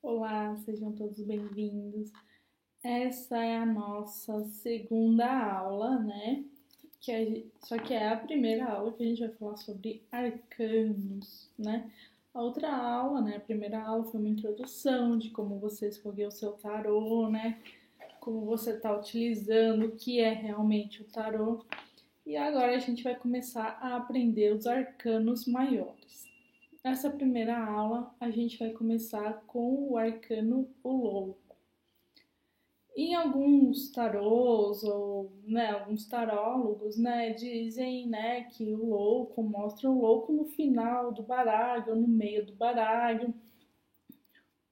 Olá, sejam todos bem-vindos. Essa é a nossa segunda aula, né? Só que é a primeira aula que a gente vai falar sobre arcanos, né? A outra aula, né? A primeira aula foi uma introdução de como você escolheu o seu tarô, né? Como você está utilizando, o que é realmente o tarô. E agora a gente vai começar a aprender os arcanos maiores. Nessa primeira aula, a gente vai começar com o arcano o louco. Em alguns tarôs ou alguns tarólogos dizem que o louco mostra o louco no final do baralho, ou no meio do baralho,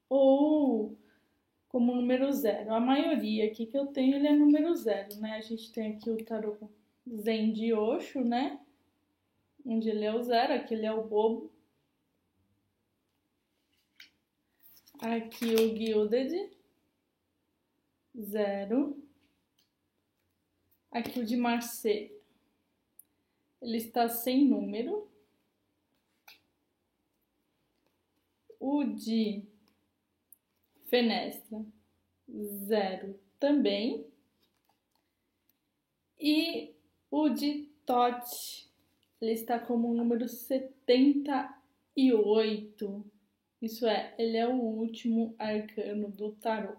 ou como número zero. A maioria aqui que eu tenho ele é número zero, né? A gente tem aqui o tarô Zen de Osho, né? Onde ele é o zero, aqui ele é o bobo. Aqui o Gilded, zero. Aqui o de Marseille, ele está sem número. O de Fenestra, zero também. E o de Tote, ele está como número 78. Isso é, ele é o último arcano do tarô.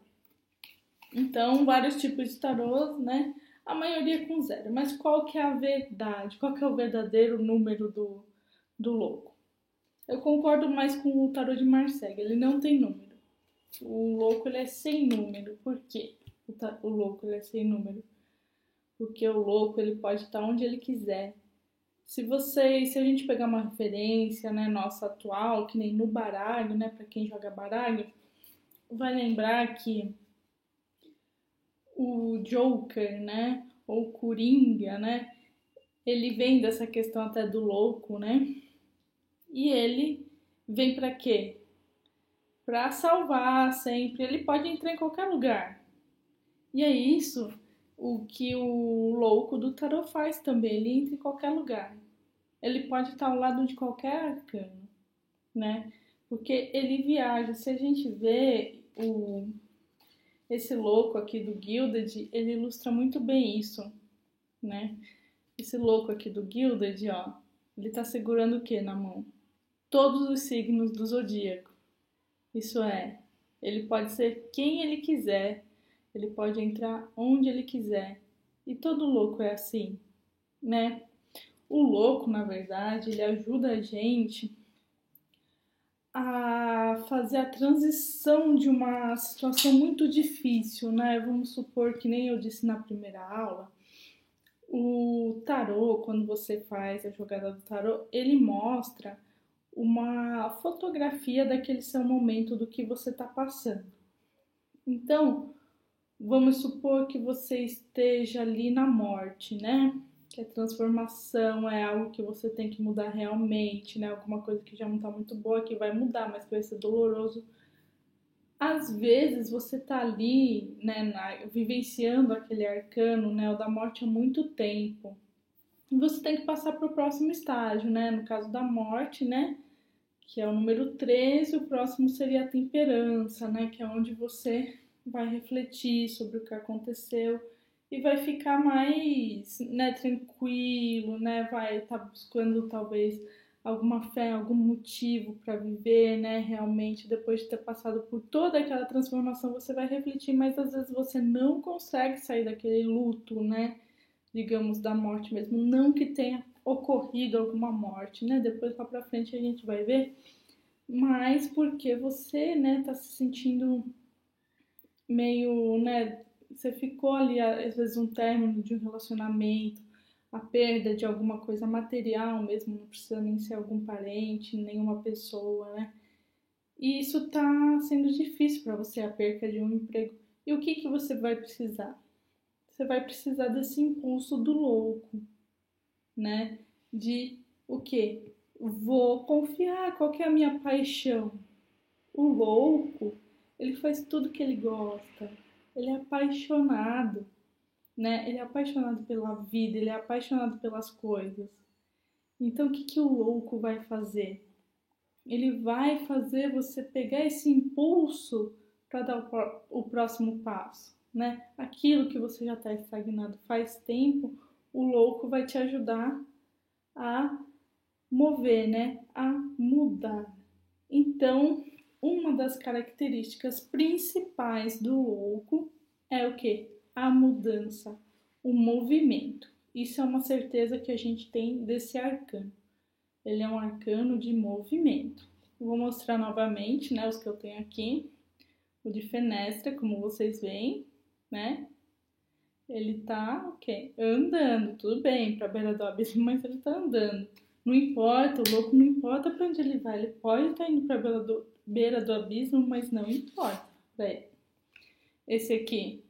Então, vários tipos de tarôs, né? A maioria com zero. Mas qual que é a verdade? Qual que é o verdadeiro número do louco? Eu concordo mais com o tarô de Marseille. Ele não tem número. O louco ele é sem número. Por quê? O louco ele é sem número. Porque o louco ele pode estar onde ele quiser. Se a gente pegar uma referência, né, nossa atual, que nem no baralho, né, para quem joga baralho, vai lembrar que o Joker, né, ou Coringa, né, ele vem dessa questão até do louco, né? E ele vem para quê? Para salvar sempre. Ele pode entrar em qualquer lugar. E é isso o que o louco do tarot faz também. Ele entra em qualquer lugar. Ele pode estar ao lado de qualquer arcano, né? Porque ele viaja. Se a gente vê esse louco aqui do Gilded, ele ilustra muito bem isso, né? Esse louco aqui do Gilded, ó, ele tá segurando o que na mão? Todos os signos do zodíaco. Isso é, ele pode ser quem ele quiser, ele pode entrar onde ele quiser. E todo louco é assim, né? O louco, na verdade, ele ajuda a gente a fazer a transição de uma situação muito difícil, né? Vamos supor que nem eu disse na primeira aula, o tarô, quando você faz a jogada do tarô, ele mostra uma fotografia daquele seu momento do que você está passando. Então, vamos supor que você esteja ali na morte, né? Que a transformação é algo que você tem que mudar realmente, né? Alguma coisa que já não tá muito boa, que vai mudar, mas que vai ser doloroso. Às vezes você tá ali, né, vivenciando aquele arcano, né, o da morte há muito tempo. E você tem que passar para o próximo estágio, né? No caso da morte, né? Que é o número 13, o próximo seria a temperança, né? Que é onde você vai refletir sobre o que aconteceu e vai ficar mais, né, tranquilo, né? Vai estar buscando talvez alguma fé, algum motivo para viver, né? Realmente, depois de ter passado por toda aquela transformação, você vai refletir, mas às vezes você não consegue sair daquele luto, né? Digamos, da morte mesmo, não que tenha ocorrido alguma morte, né? Depois lá pra frente a gente vai ver, mas porque você, né, tá se sentindo meio, né, você ficou ali, às vezes, um término de um relacionamento, a perda de alguma coisa material mesmo, não precisa nem ser algum parente, nenhuma pessoa, né? E isso tá sendo difícil para você, a perca de um emprego. E o que que você vai precisar? Você vai precisar desse impulso do louco, né? De o quê? Vou confiar, qual que é a minha paixão? O louco, ele faz tudo que ele gosta. Ele é apaixonado, né? Ele é apaixonado pela vida, ele é apaixonado pelas coisas. Então, o que que o louco vai fazer? ele vai fazer você pegar esse impulso para dar o próximo passo, né? Aquilo que você já está estagnado faz tempo, o louco vai te ajudar a mover, né? A mudar. Então, uma das características principais do louco é o que? A mudança, o movimento. Isso é uma certeza que a gente tem desse arcano. Ele é um arcano de movimento. Eu vou mostrar novamente, né, os que eu tenho aqui. O de fenestra, como vocês veem, né? Ele tá, ok, andando, tudo bem, pra beira do abismo, mas ele tá andando. Não importa, o louco não importa pra onde ele vai. Ele pode estar indo pra beira do abismo, mas não importa pra ele. Esse aqui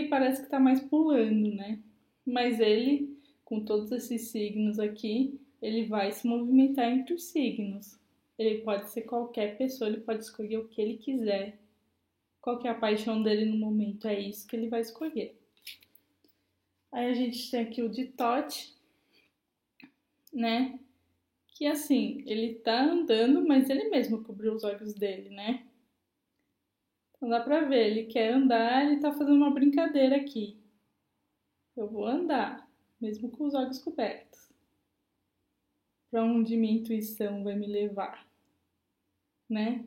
parece que tá mais pulando, né? Mas ele, com todos esses signos aqui, ele vai se movimentar entre os signos. Ele pode ser qualquer pessoa, ele pode escolher o que ele quiser. Qual que é a paixão dele no momento? É isso que ele vai escolher. Aí a gente tem aqui o de Tote, né? Que assim, ele tá andando, mas ele mesmo cobriu os olhos dele, né? Então dá pra ver, ele quer andar, ele tá fazendo uma brincadeira aqui. Eu vou andar, mesmo com os olhos cobertos. Pra onde minha intuição vai me levar, né?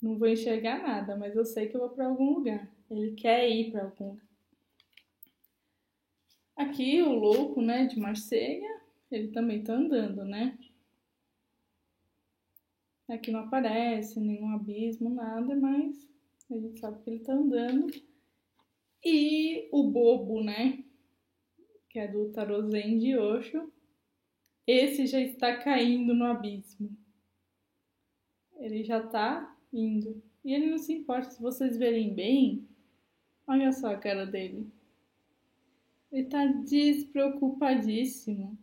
Não vou enxergar nada, mas eu sei que eu vou pra algum lugar. Ele quer ir pra algum lugar. Aqui o louco, né, de Marselha, ele também tá andando, né? Aqui não aparece nenhum abismo, nada, mas a gente sabe que ele tá andando. E o bobo, né, que é do tarô Zen de Osho, esse já está caindo no abismo. Ele já tá indo. E ele não se importa, se vocês verem bem, olha só a cara dele. Ele tá despreocupadíssimo.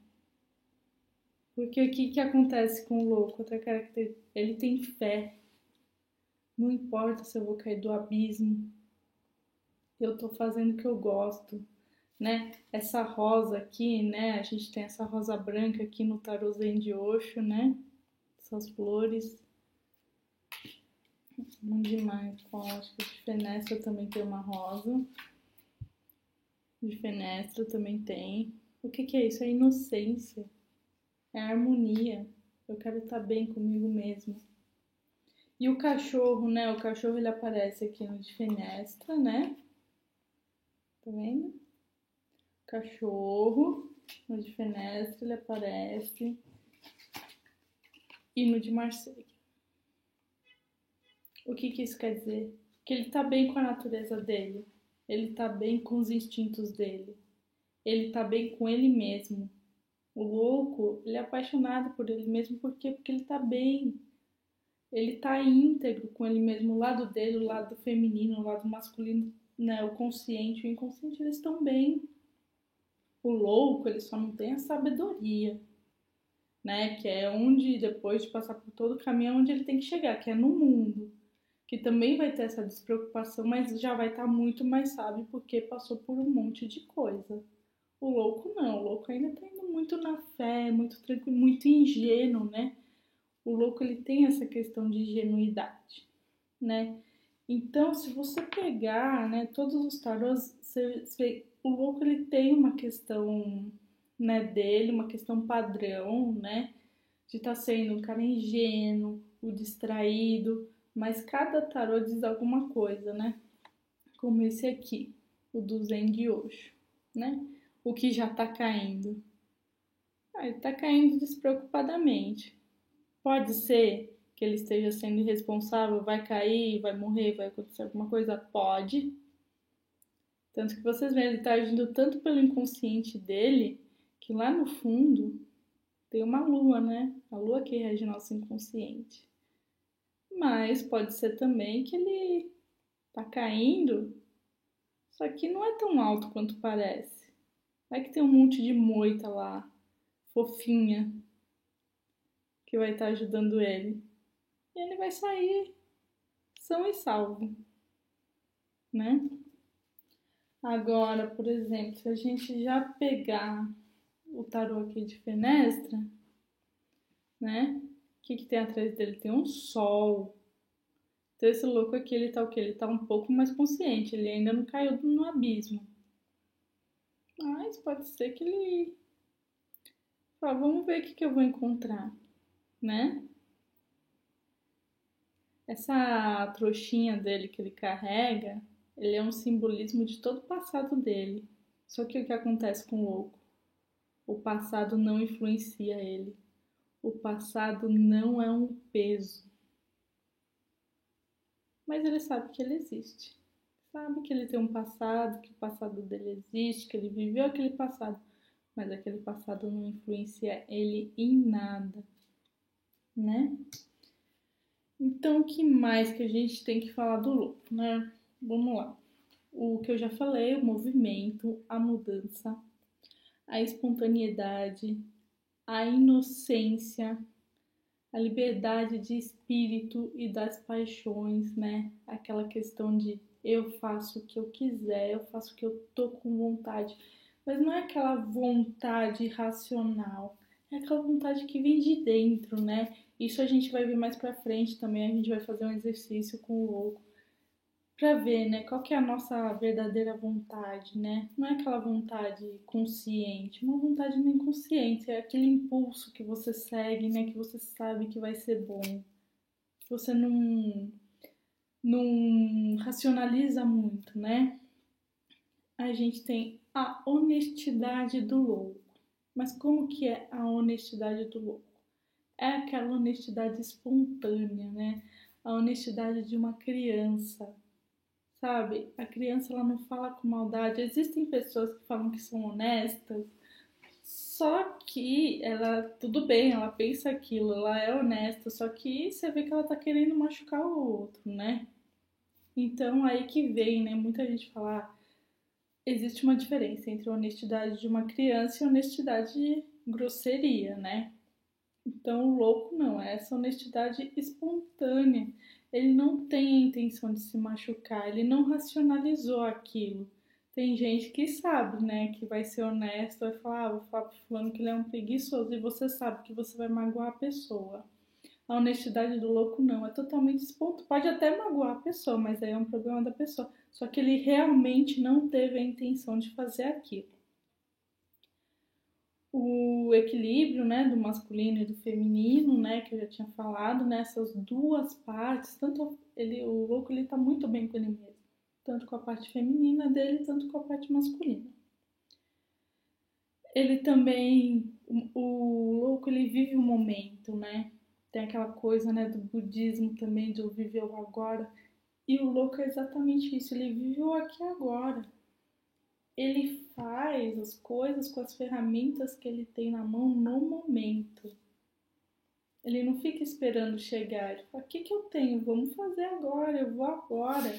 Porque o que acontece com o louco? Outra característica, ele tem fé. Não importa se eu vou cair do abismo. Eu tô fazendo o que eu gosto, né? Essa rosa aqui, né? A gente tem essa rosa branca aqui no tarô Zen de Osho, né? Essas flores. Não demais. Acho que de fenestra também tem uma rosa. De fenestra também tem. O que é isso? É inocência. É harmonia. Eu quero estar bem comigo mesmo. E o cachorro, né? O cachorro ele aparece aqui no de fenestra, né? Tá vendo? Cachorro, no de fenestra ele aparece. E no de Marseille. O que isso quer dizer? Que ele tá bem com a natureza dele. Ele tá bem com os instintos dele. Ele tá bem com ele mesmo. O louco, ele é apaixonado por ele mesmo porque ele tá bem. Ele tá íntegro com ele mesmo, o lado dele, o lado feminino, o lado masculino, né, o consciente e o inconsciente, eles estão bem. O louco, ele só não tem a sabedoria, né, que é onde, depois de passar por todo o caminho, é onde ele tem que chegar, que é no mundo, que também vai ter essa despreocupação, mas já vai estar muito mais sábio porque passou por um monte de coisa. O louco não, o louco ainda tá indo muito na fé, muito tranquilo, muito ingênuo, né? O louco ele tem essa questão de ingenuidade, né? Então, se você pegar, né, todos os tarôs, o louco ele tem uma questão, né, dele, uma questão padrão, né, de estar sendo um cara ingênuo, o distraído, mas cada tarô diz alguma coisa, né? Como esse aqui, o do Zen de Osho, né? O que já tá caindo. Ele tá caindo despreocupadamente. Pode ser que ele esteja sendo irresponsável, vai cair, vai morrer, vai acontecer alguma coisa? Pode. Tanto que vocês veem, ele está agindo tanto pelo inconsciente dele, que lá no fundo tem uma lua, né? A lua que rege nosso inconsciente. Mas pode ser também que ele tá caindo, só que não é tão alto quanto parece. Vai que tem um monte de moita lá, fofinha, que vai estar ajudando ele. E ele vai sair são e salvo, né? Agora, por exemplo, se a gente já pegar o tarô aqui de fenestra, né? O que tem atrás dele? Tem um sol. Então esse louco aqui, ele tá o quê? Ele tá um pouco mais consciente, ele ainda não caiu no abismo. Mas pode ser que ele fala, vamos ver o que eu vou encontrar, né? Essa trouxinha dele que ele carrega, ele é um simbolismo de todo o passado dele. Só que o que acontece com o louco? O passado não influencia ele. O passado não é um peso. Mas ele sabe que ele existe. Sabe que ele tem um passado, que o passado dele existe, que ele viveu aquele passado. Mas aquele passado não influencia ele em nada, né? Então, o que mais que a gente tem que falar do louco, né? Vamos lá. O que eu já falei, o movimento, a mudança, a espontaneidade, a inocência, a liberdade de espírito e das paixões, né? Aquela questão de eu faço o que eu quiser, eu faço o que eu tô com vontade. Mas não é aquela vontade racional, é aquela vontade que vem de dentro, né? Isso a gente vai ver mais pra frente também, a gente vai fazer um exercício com o louco para ver, né, qual que é a nossa verdadeira vontade, né? Não é aquela vontade consciente, uma vontade não inconsciente, é aquele impulso que você segue, né, que você sabe que vai ser bom, que você não racionaliza muito, né? A gente tem a honestidade do louco. Mas como que é a honestidade do louco? É aquela honestidade espontânea, né? A honestidade de uma criança, sabe? A criança ela não fala com maldade. Existem pessoas que falam que são honestas, só que ela, tudo bem, ela pensa aquilo, ela é honesta, só que você vê que ela tá querendo machucar o outro, né? Então aí que vem, né? Muita gente fala, existe uma diferença entre a honestidade de uma criança e a honestidade de grosseria, né? Então, o louco não, é essa honestidade espontânea. Ele não tem a intenção de se machucar, ele não racionalizou aquilo. Tem gente que sabe, né, que vai ser honesto, vai falar, vou falar pro fulano que ele é um preguiçoso, e você sabe que você vai magoar a pessoa. A honestidade do louco não, é totalmente espontânea. Pode até magoar a pessoa, mas aí é um problema da pessoa. Só que ele realmente não teve a intenção de fazer aquilo. O equilíbrio, né, do masculino e do feminino, né, que eu já tinha falado, nessas duas partes, tanto ele, o louco ele tá muito bem com ele mesmo, tanto com a parte feminina dele, tanto com a parte masculina. Ele também, o louco ele vive o momento, né? Tem aquela coisa, né, do budismo também de viver o agora. E o louco é exatamente isso, ele vive o aqui e agora. Ele faz as coisas com as ferramentas que ele tem na mão no momento. Ele não fica esperando chegar. Ele fala, o que eu tenho? Vamos fazer agora, eu vou agora.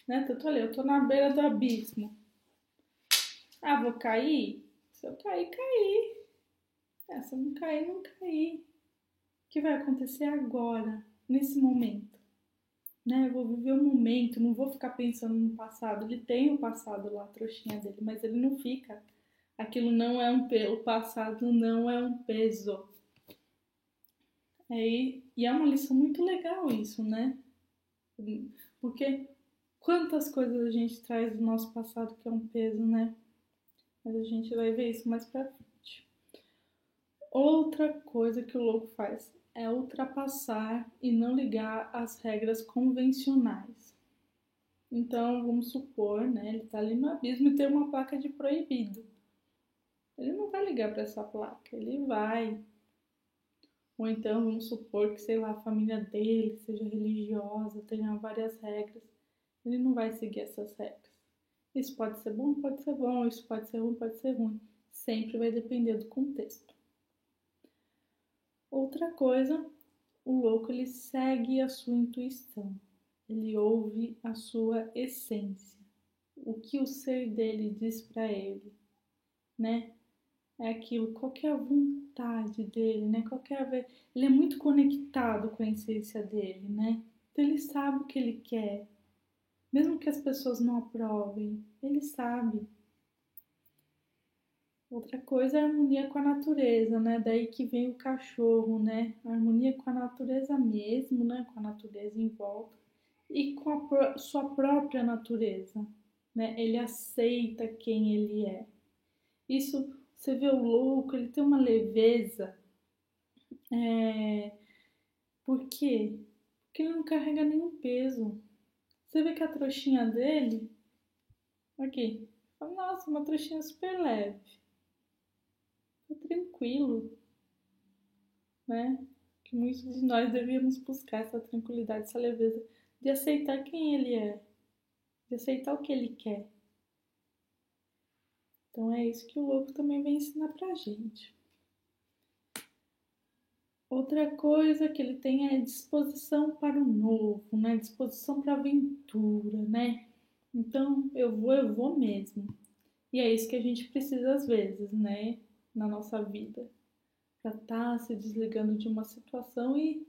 Né? Tanto ali, eu tô na beira do abismo. Ah, vou cair? Se eu cair, caí. Se eu não cair, não caí. O que vai acontecer agora, nesse momento? Né? Eu vou viver o momento, não vou ficar pensando no passado. Ele tem o passado lá, a trouxinha dele, mas ele não fica. Aquilo não é um peso, o passado não é um peso. E é uma lição muito legal isso, né? Porque quantas coisas a gente traz do nosso passado que é um peso, né? Mas a gente vai ver isso mais pra frente. Outra coisa que o louco faz é ultrapassar e não ligar às regras convencionais. Então, vamos supor, né? Ele tá ali no abismo e tem uma placa de proibido. Ele não vai ligar para essa placa, ele vai. Ou então, vamos supor que, sei lá, a família dele seja religiosa, tenha várias regras. Ele não vai seguir essas regras. Isso pode ser bom, pode ser bom. Isso pode ser ruim, pode ser ruim. Sempre vai depender do contexto. Outra coisa, o louco ele segue a sua intuição. Ele ouve a sua essência. O que o ser dele diz para ele, né? É aquilo, qual que é a vontade dele, né? Qual que é a... Ele é muito conectado com a essência dele, né? Então ele sabe o que ele quer. Mesmo que as pessoas não aprovem, ele sabe. Outra coisa é a harmonia com a natureza, né? Daí que vem o cachorro, né? A harmonia com a natureza mesmo, né? Com a natureza em volta e com a sua própria natureza, né? Ele aceita quem ele é. Isso, você vê o louco, ele tem uma leveza. É... Por quê? Porque ele não carrega nenhum peso. Você vê que a trouxinha dele, aqui, fala, nossa, uma trouxinha super leve, tá tranquilo, né? Que muitos de nós devíamos buscar essa tranquilidade, essa leveza de aceitar quem ele é, de aceitar o que ele quer. Então é isso que o louco também vem ensinar pra gente. Outra coisa que ele tem é disposição para o novo, né? Disposição para a aventura, né? Então eu vou mesmo. E é isso que a gente precisa às vezes, né? Na nossa vida. Pra estar se desligando de uma situação e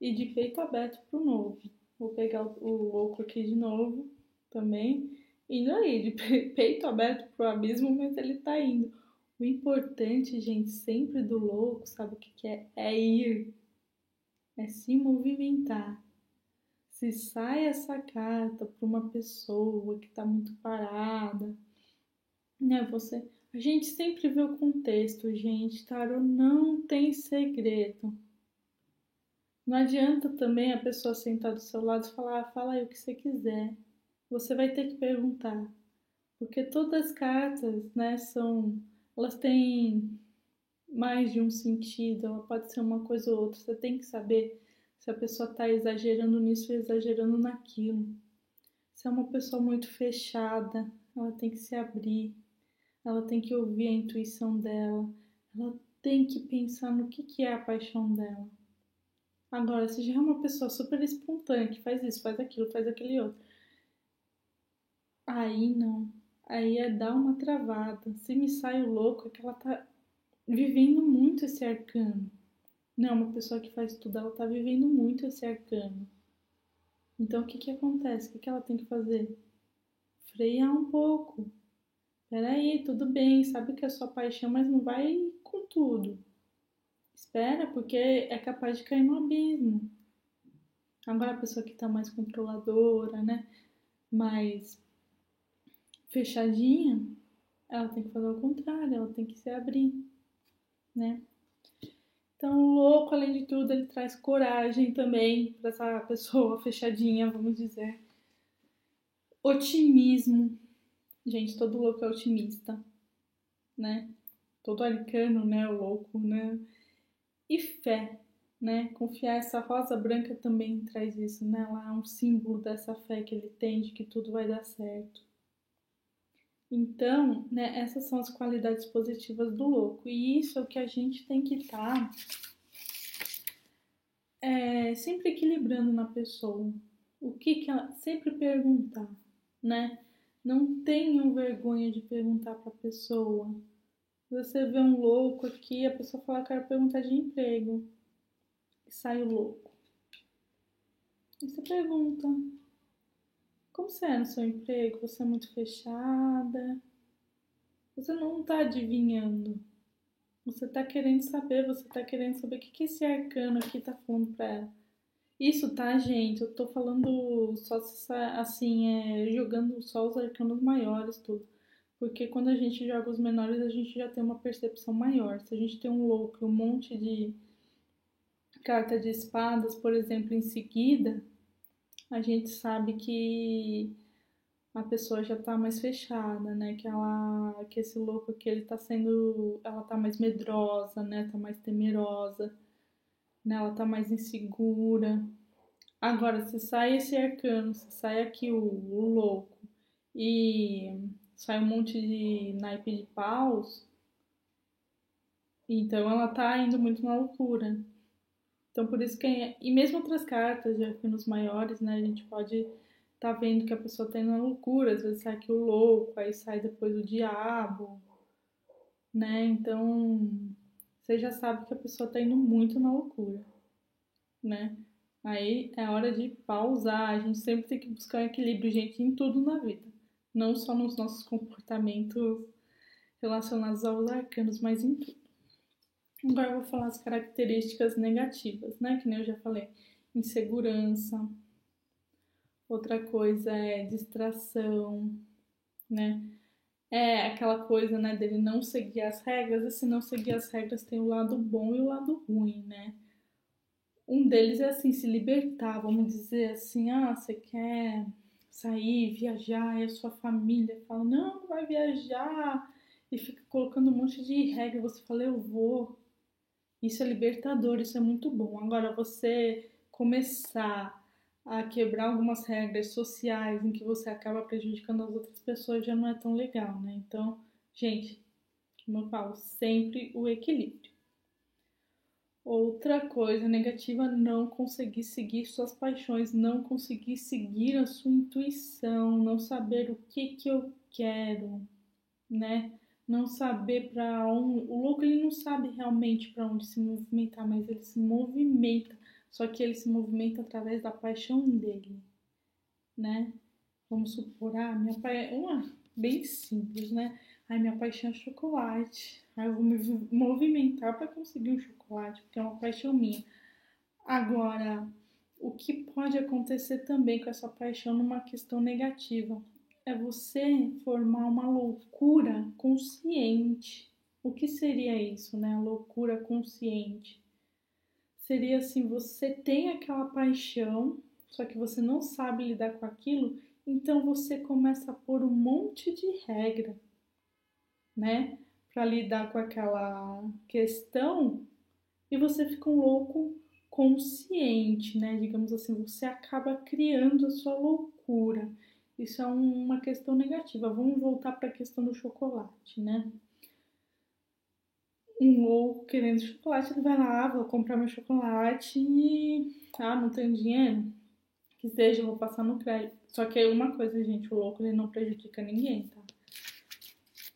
de peito aberto pro novo. Vou pegar o louco aqui de novo também. Indo aí, de peito aberto pro abismo, mas ele tá indo. O importante, gente, sempre do louco, sabe o que é? É ir, é se movimentar. Se sai essa carta para uma pessoa que tá muito parada, né? A gente sempre vê o contexto, gente. Tarô não tem segredo. Não adianta também a pessoa sentar do seu lado e falar, ah, fala aí o que você quiser. Você vai ter que perguntar. Porque todas as cartas, né, elas têm mais de um sentido, ela pode ser uma coisa ou outra. Você tem que saber se a pessoa está exagerando nisso ou exagerando naquilo. Se é uma pessoa muito fechada, ela tem que se abrir, ela tem que ouvir a intuição dela, ela tem que pensar no que é a paixão dela. Agora, se já é uma pessoa super espontânea, que faz isso, faz aquilo, faz aquele outro, aí não. Aí é dar uma travada. Se me sai o louco, é que ela tá vivendo muito esse arcano. Não, uma pessoa que faz tudo, ela tá vivendo muito esse arcano. Então, o que acontece? O que ela tem que fazer? Frear um pouco. Peraí, tudo bem, sabe que é sua paixão, mas não vai com tudo. Espera, porque é capaz de cair no abismo. Agora a pessoa que tá mais controladora, né? Mais fechadinha, ela tem que fazer o contrário, ela tem que se abrir, né? Então, o louco, além de tudo, ele traz coragem também para essa pessoa fechadinha, vamos dizer. Otimismo. Gente, todo louco é otimista, né? Todo arcano, né? O louco, né? E fé, né? Confiar, essa rosa branca também traz isso, né? Ela é um símbolo dessa fé que ele tem de que tudo vai dar certo. Então, né, essas são as qualidades positivas do louco. E isso é o que a gente tem que estar sempre equilibrando na pessoa. O que ela sempre perguntar, né? Não tenham vergonha de perguntar para a pessoa. Você vê um louco aqui, a pessoa fala, quero perguntar de emprego. E sai o louco. E você pergunta, como você é no seu emprego? Você é muito fechada? Você não está adivinhando. Você está querendo saber, você está querendo saber o que esse arcano aqui está falando para ela. Isso, tá, gente? Eu tô falando só assim, jogando só os arcanos maiores, tudo. Porque quando a gente joga os menores, a gente já tem uma percepção maior. Se a gente tem um louco e um monte de carta de espadas, por exemplo, em seguida, a gente sabe que a pessoa já tá mais fechada, né? Que esse louco aqui, ela tá mais medrosa, né? Tá mais temerosa, né? Ela tá mais insegura. Agora, se sai esse arcano, se sai aqui o louco e sai um monte de naipe de paus, então ela tá indo muito na loucura. Então por isso que. E mesmo outras cartas de arcanos maiores, né? A gente pode tá vendo que a pessoa tá indo na loucura. Às vezes sai aqui o louco, aí sai depois o diabo, né? Então você já sabe que a pessoa tá indo muito na loucura, né? Aí é hora de pausar. A gente sempre tem que buscar um equilíbrio, gente, em tudo na vida. Não só nos nossos comportamentos relacionados aos arcanos, mas em tudo. Agora eu vou falar as características negativas, né? Que nem eu já falei. Insegurança. Outra coisa é distração, né? É aquela coisa, né, dele não seguir as regras, e se não seguir as regras tem o lado bom e o lado ruim, né? Um deles é assim, se libertar, vamos dizer assim, você quer sair, viajar, e a sua família fala, não vai viajar, e fica colocando um monte de regra, você fala, eu vou. Isso é libertador, isso é muito bom. Agora, você começar a quebrar algumas regras sociais em que você acaba prejudicando as outras pessoas já não é tão legal, né? Então, gente, como eu falo, sempre o equilíbrio. Outra coisa negativa, não conseguir seguir suas paixões, não conseguir seguir a sua intuição, não saber o que eu quero, né? Não saber para onde. O louco ele não sabe realmente para onde se movimentar, mas ele se movimenta. Só que ele se movimenta através da paixão dele, né? Vamos supor, minha paixão. Uma bem simples, né? Minha paixão é chocolate. Eu vou me movimentar para conseguir um chocolate, porque é uma paixão minha. Agora, o que pode acontecer também com essa paixão numa questão negativa é você formar uma loucura consciente. O que seria isso, né? A loucura consciente. Seria assim, você tem aquela paixão, só que você não sabe lidar com aquilo, então você começa a pôr um monte de regra, né? Para lidar com aquela questão e você fica um louco consciente, né? Digamos assim, você acaba criando a sua loucura. Isso é uma questão negativa. Vamos voltar para a questão do chocolate, né? Um louco querendo chocolate, ele vai lá, vou comprar meu chocolate e não tenho dinheiro, que seja, eu vou passar no crédito. Só que aí uma coisa, gente, o louco ele não prejudica ninguém, tá?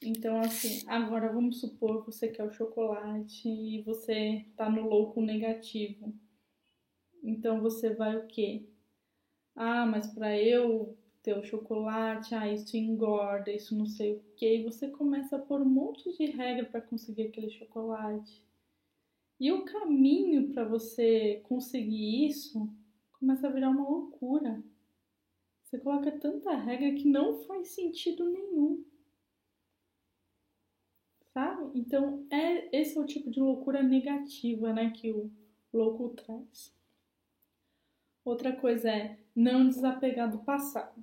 Então, assim, agora vamos supor que você quer o chocolate e você tá no louco negativo. Então você vai o quê? Mas para eu ter o chocolate, isso engorda, isso não sei o quê. E você começa a pôr um monte de regra para conseguir aquele chocolate. E o caminho para você conseguir isso começa a virar uma loucura. Você coloca tanta regra que não faz sentido nenhum. Sabe? Então, esse é o tipo de loucura negativa, né, que o louco traz. Outra coisa é não desapegar do passado.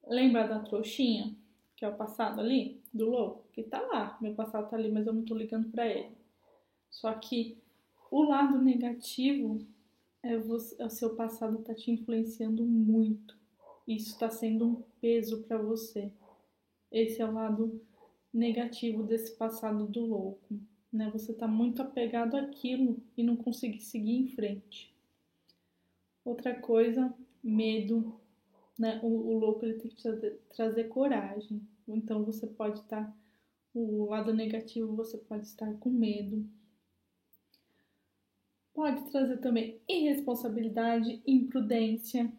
Lembra da trouxinha, que é o passado ali, do louco? Que tá lá, meu passado tá ali, mas eu não tô ligando pra ele. Só que o lado negativo é o seu passado tá te influenciando muito. Isso tá sendo um peso pra você. Esse é o lado negativo desse passado do louco, né? Você tá muito apegado àquilo e não conseguir seguir em frente. Outra coisa, medo, né? O louco ele tem que trazer coragem. Então você pode estar, o lado negativo você pode estar com medo. Pode trazer também irresponsabilidade, imprudência,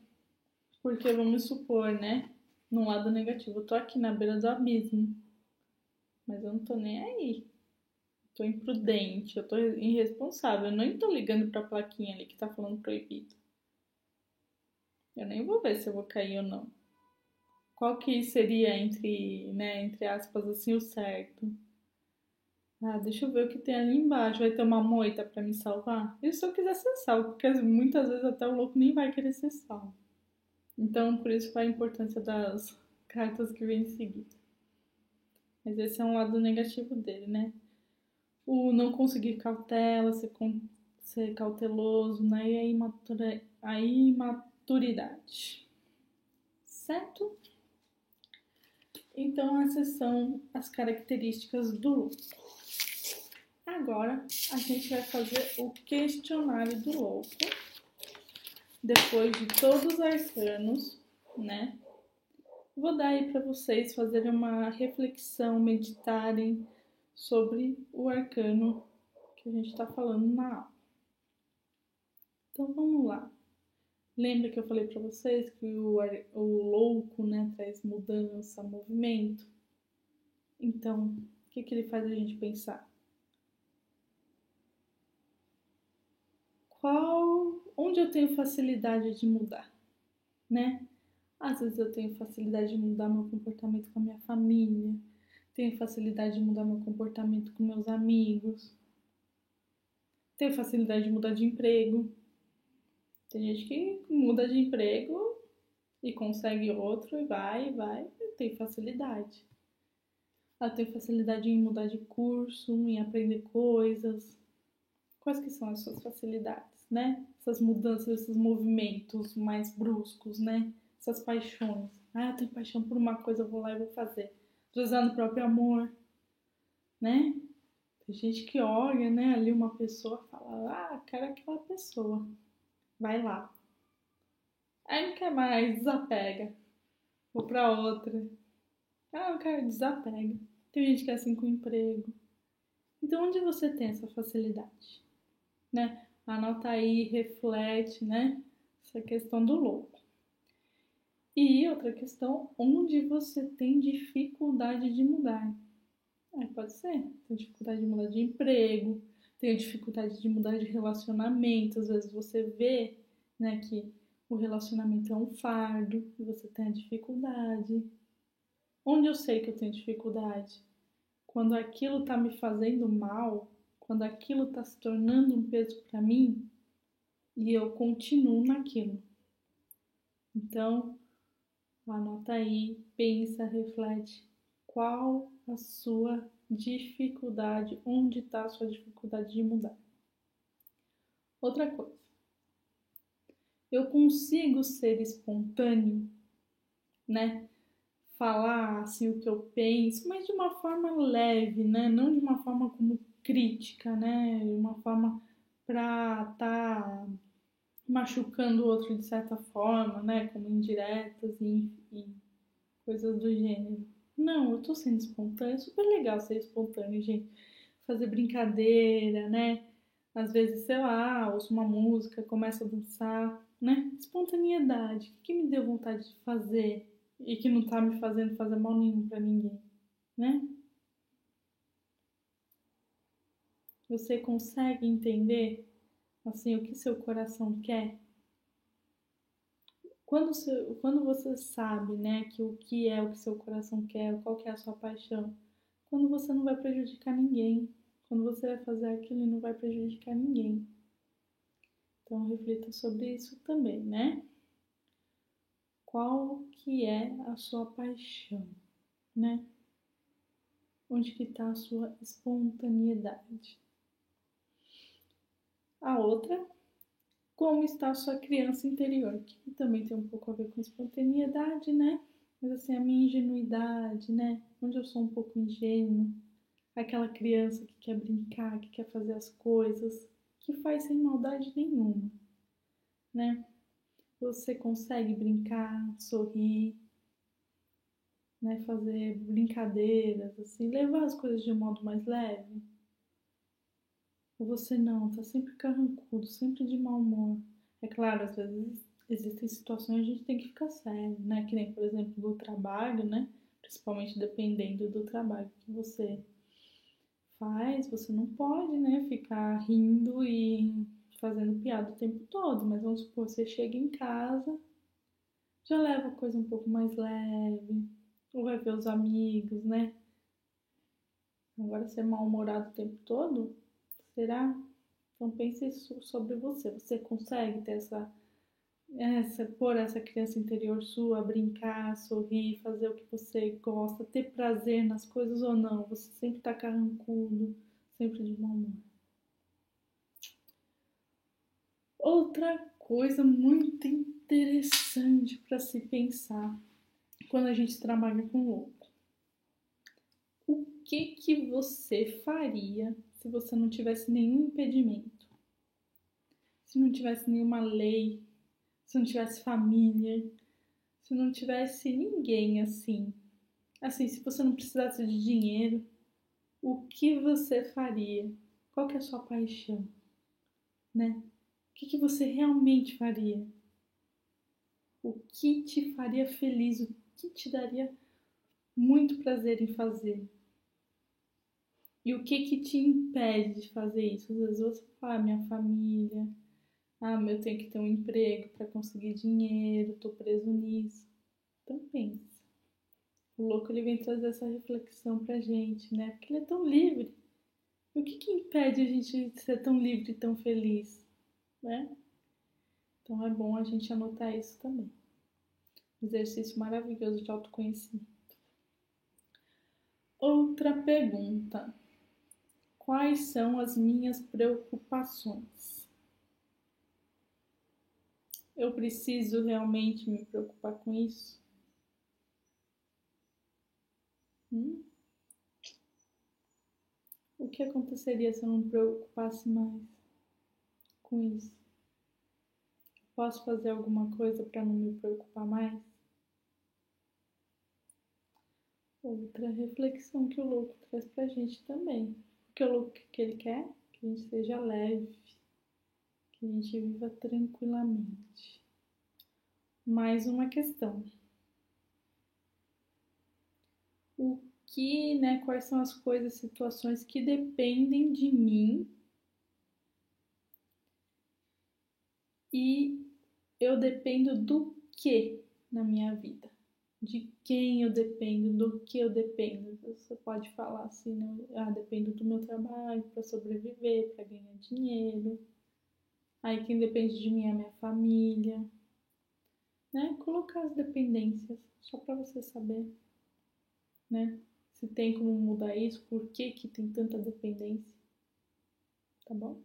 porque vamos supor, né? No lado negativo, eu tô aqui na beira do abismo, mas eu não tô nem aí. Tô imprudente, eu tô irresponsável, eu nem tô ligando pra plaquinha ali que tá falando proibido. Eu nem vou ver se eu vou cair ou não. Qual que seria entre aspas, assim, o certo? Deixa eu ver o que tem ali embaixo. Vai ter uma moita pra me salvar? E se eu quiser ser salvo? Porque muitas vezes até o louco nem vai querer ser salvo. Então, por isso a importância das cartas que vem em seguida. Mas esse é um lado negativo dele, né? O não conseguir cautela, ser cauteloso, né? E a imaturidade. Certo? Então, essas são as características do louco. Agora, a gente vai fazer o questionário do louco. Depois de todos os arcanos, né? Vou dar aí para vocês fazerem uma reflexão, meditarem sobre o arcano que a gente está falando na aula. Então, vamos lá. Lembra que eu falei para vocês que o louco, né, traz mudança, movimento? Então, que ele faz a gente pensar? Onde eu tenho facilidade de mudar, né? Às vezes eu tenho facilidade de mudar meu comportamento com a minha família, tenho facilidade de mudar meu comportamento com meus amigos, tenho facilidade de mudar de emprego. Tem gente que muda de emprego e consegue outro e vai, tem facilidade. Ela tem facilidade em mudar de curso, em aprender coisas. Quais que são as suas facilidades, né? Essas mudanças, esses movimentos mais bruscos, né? Essas paixões. Ah, eu tenho paixão por uma coisa, eu vou lá e vou fazer. Usar no próprio amor, né? Tem gente que olha, né, ali uma pessoa e fala, ah, quero aquela pessoa. Vai lá. Aí não quer mais, desapega. Vou pra outra. Ah, eu quero, desapega. Tem gente que é assim com emprego. Então, onde você tem essa facilidade? Né? Anota aí, reflete, né? Essa questão do louco. E outra questão, onde você tem dificuldade de mudar? Aí pode ser, tem dificuldade de mudar de emprego, tem dificuldade de mudar de relacionamento, às vezes você vê, né, que o relacionamento é um fardo e você tem a dificuldade. Onde eu sei que eu tenho dificuldade? Quando aquilo tá me fazendo mal, quando aquilo tá se tornando um peso para mim e eu continuo naquilo. Então, anota aí, pensa, reflete. Qual a sua dificuldade? Onde está a sua dificuldade de mudar? Outra coisa. Eu consigo ser espontâneo, né? Falar assim o que eu penso, mas de uma forma leve, né? Não de uma forma como crítica, né? De uma forma pra tá machucando o outro de certa forma, né? Como indiretas e coisas do gênero. Não, eu tô sendo espontânea, é super legal ser espontâneo, gente. Fazer brincadeira, né? Às vezes, sei lá, ouço uma música, começo a dançar, né? Espontaneidade. O que me deu vontade de fazer e que não tá me fazendo fazer mal nenhum pra ninguém, né? Você consegue entender, assim, o que seu coração quer? Quando você sabe, né, que o que é o que seu coração quer, qual que é a sua paixão, quando você não vai prejudicar ninguém, quando você vai fazer aquilo e não vai prejudicar ninguém. Então reflita sobre isso também, né? Qual que é a sua paixão, né? Onde que está a sua espontaneidade? A outra, como está a sua criança interior, que também tem um pouco a ver com espontaneidade, né? Mas assim, a minha ingenuidade, né? Onde eu sou um pouco ingênuo, aquela criança que quer brincar, que quer fazer as coisas, que faz sem maldade nenhuma, né? Você consegue brincar, sorrir, né? Fazer brincadeiras, assim, levar as coisas de um modo mais leve? Ou você não, tá sempre carrancudo, sempre de mau humor? É claro, às vezes existem situações que a gente tem que ficar sério, né? Que nem, por exemplo, do trabalho, né? Principalmente dependendo do trabalho que você faz, você não pode, né, ficar rindo e fazendo piada o tempo todo, mas vamos supor, você chega em casa, já leva a coisa um pouco mais leve, ou vai ver os amigos, né? Agora ser mal-humorado o tempo todo, será? Então pense sobre você. Você consegue ter pôr essa criança interior sua, brincar, sorrir, fazer o que você gosta, ter prazer nas coisas ou não? Você sempre tá carrancudo, sempre de mau humor. Outra coisa muito interessante para se pensar quando a gente trabalha com louco. O que você faria se você não tivesse nenhum impedimento? Se não tivesse nenhuma lei, se não tivesse família, se não tivesse ninguém assim. Assim, se você não precisasse de dinheiro, o que você faria? Qual que é a sua paixão, né? O que você realmente faria? O que te faria feliz? O que te daria muito prazer em fazer? E o que te impede de fazer isso? Às vezes você fala, minha família, eu tenho que ter um emprego para conseguir dinheiro, tô preso nisso. Então pensa. O louco ele vem trazer essa reflexão pra gente, né? Porque ele é tão livre. E o que impede a gente de ser tão livre e tão feliz, né? Então é bom a gente anotar isso também. Exercício maravilhoso de autoconhecimento. Outra pergunta. Quais são as minhas preocupações? Eu preciso realmente me preocupar com isso? O que aconteceria se eu não me preocupasse mais com isso? Posso fazer alguma coisa para não me preocupar mais? Outra reflexão que o louco traz pra gente também. Porque o louco que ele quer? Que a gente seja leve, que a gente viva tranquilamente. Mais uma questão. O que, né, quais são as coisas, situações que dependem de mim e eu dependo do que na minha vida? De quem eu dependo, do que eu dependo? Você pode falar assim, né? Dependo do meu trabalho para sobreviver, para ganhar dinheiro. Aí quem depende de mim é a minha família, né? Colocar as dependências, só para você saber, né? Se tem como mudar isso, por que tem tanta dependência, tá bom?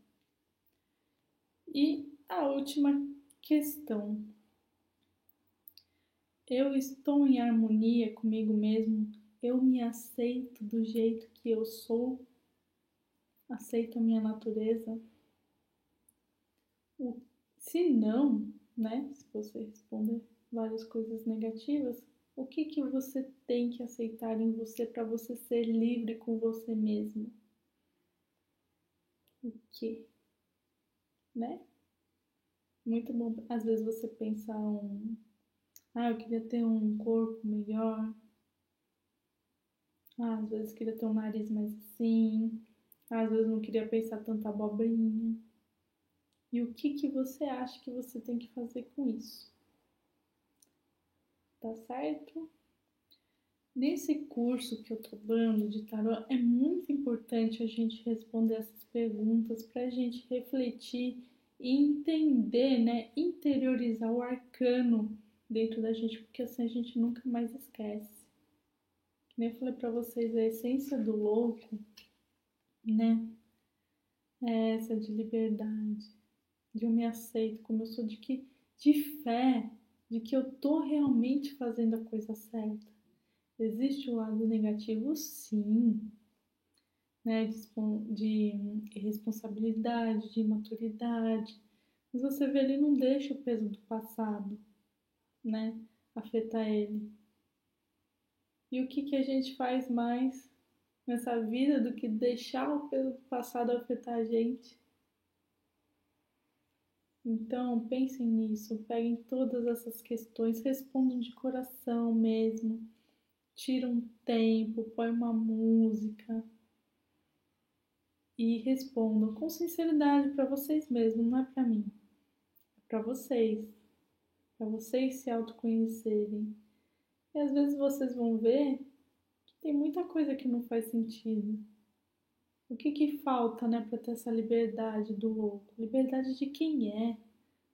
E a última questão. Eu estou em harmonia comigo mesmo? Eu me aceito do jeito que eu sou? Aceito a minha natureza? Se não, né? Se você responder várias coisas negativas, o que você tem que aceitar em você para você ser livre com você mesmo? O que? Né? Muito bom. Às vezes você pensa eu queria ter um corpo melhor. Às vezes queria ter um nariz mais assim. Às vezes não queria pensar tanta abobrinha. E o que você acha que você tem que fazer com isso? Tá certo? Nesse curso que eu tô dando de tarô, é muito importante a gente responder essas perguntas para a gente refletir e entender, né, interiorizar o arcano dentro da gente, porque assim a gente nunca mais esquece. Como eu falei para vocês, a essência do louco, né, é essa de liberdade, de eu me aceito como eu sou, de fé, de que eu tô realmente fazendo a coisa certa. Existe o lado negativo, sim, né? De irresponsabilidade, de imaturidade. Mas você vê, ele não deixa o peso do passado, né? Afetar ele. E o que a gente faz mais nessa vida do que deixar o peso do passado afetar a gente? Então, pensem nisso, peguem todas essas questões, respondam de coração mesmo. Tira um tempo, põe uma música e respondam com sinceridade para vocês mesmos, não é para mim, é para vocês se autoconhecerem. E às vezes vocês vão ver que tem muita coisa que não faz sentido. O que falta, né, para ter essa liberdade do louco? Liberdade de quem é.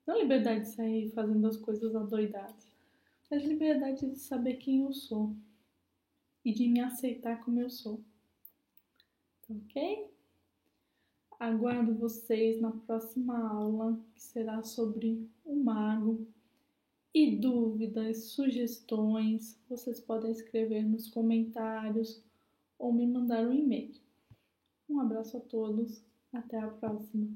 Não liberdade de sair fazendo as coisas adoidadas, mas liberdade de saber quem eu sou e de me aceitar como eu sou. Tá ok? Aguardo vocês na próxima aula, que será sobre o mago. E dúvidas, sugestões, vocês podem escrever nos comentários ou me mandar um e-mail. Um abraço a todos, até a próxima.